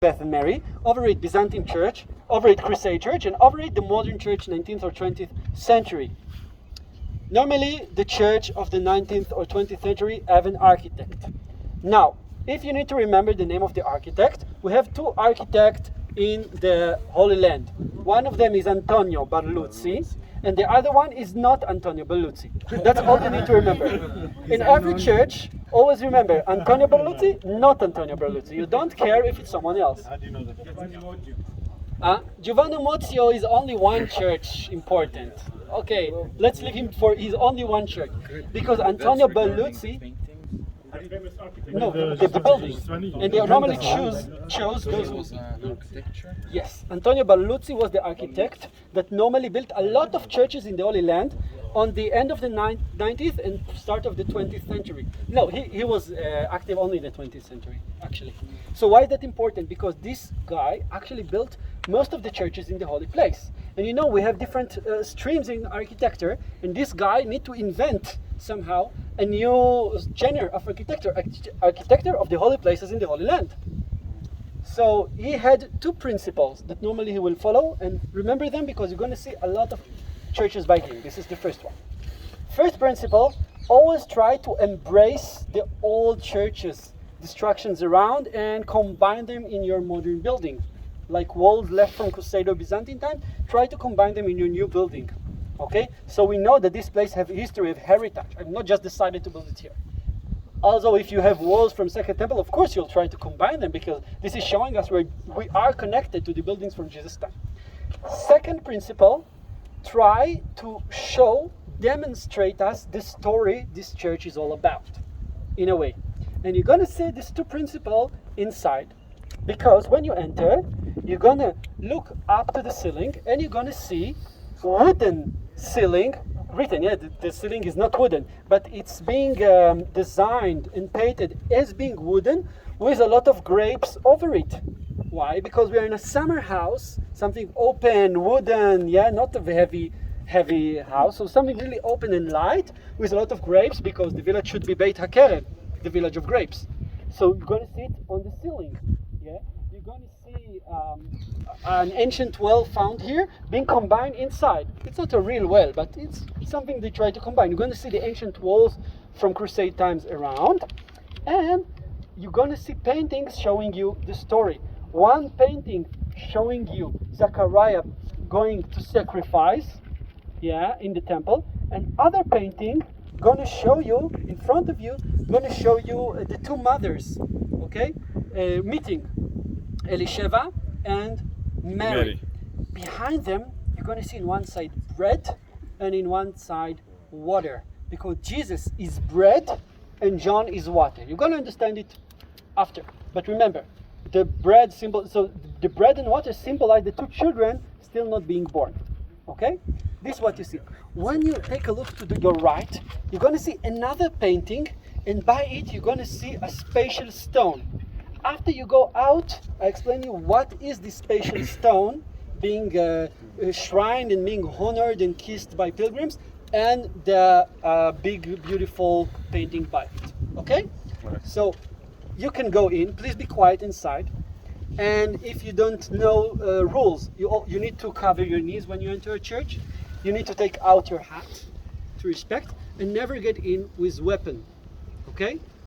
Beth and Mary, over it Byzantine Church, over it Crusade Church, and over it the modern church 19th or 20th century. Normally, the church of the 19th or 20th century have an architect. Now, if you need to remember the name of the architect, we have two architects in the Holy Land. One of them is Antonio Barluzzi, and the other one is not Antonio Barluzzi. That's all you need to remember. In every church, always remember Antonio Barluzzi, not Antonio Barluzzi. You don't care if it's someone else. How do you know that? Giovanni Mozio is only one church important. Okay, let's leave him for his only one church. Because Antonio Barluzzi, no, the buildings, and they normally chose those. Yes, Antonio Barluzzi was the architect that normally built a lot of churches in the Holy Land on the end of the 19th and start of the 20th century. No, he was active only in the 20th century, actually. So why is that important? Because this guy actually built most of the churches in the holy place. And you know, we have different streams in architecture, and this guy need to invent somehow a new genre of architecture of the holy places in the Holy Land. So he had two principles that normally he will follow, and remember them because you're going to see a lot of churches by him. This is the first one. First principle, always try to embrace the old churches, the structures around, and combine them in your modern building. Like walls left from Crusade or Byzantine time, try to combine them in your new building. Okay? So we know that this place has a history of heritage. I've not just decided to build it here. Also, if you have walls from Second Temple, of course you'll try to combine them because this is showing us where we are connected to the buildings from Jesus' time. Second principle, try to demonstrate us the story this church is all about, in a way. And you're going to see these two principles inside. Because when you enter, you're going to look up to the ceiling and you're going to see wooden ceiling written. Yeah, the ceiling is not wooden, but it's being designed and painted as being wooden with a lot of grapes over it. Why? Because we are in a summer house, something open, wooden, yeah, not a heavy house, so something really open and light with a lot of grapes, because the village should be Ein Karem, the village of grapes. So you're going to see it on the ceiling. Yeah, you're going to see an ancient well found here being combined inside. It's not a real well, but it's something they try to combine. You're going to see the ancient walls from Crusade times around, and you're going to see paintings showing you the story. One painting showing you Zechariah going to sacrifice, yeah, in the temple, and other painting going to show you in front of you, going to show you the two mothers, okay, meeting Elisheva and Mary. Behind them, you're going to see in one side bread and in one side water, because Jesus is bread and John is water. You're going to understand it after. But remember, the bread and water symbolize the two children still not being born. Okay? This is what you see. When you take a look to your right, you're going to see another painting, and by it you're going to see a spatial stone. After you go out, I explain you what is this spatial stone being shrined and being honored and kissed by pilgrims, and the big beautiful painting by it. Okay? So you can go in. Please be quiet inside. And if you don't know rules, you need to cover your knees when you enter a church. You need to take out your hat to respect, and never get in with weapon. Okay?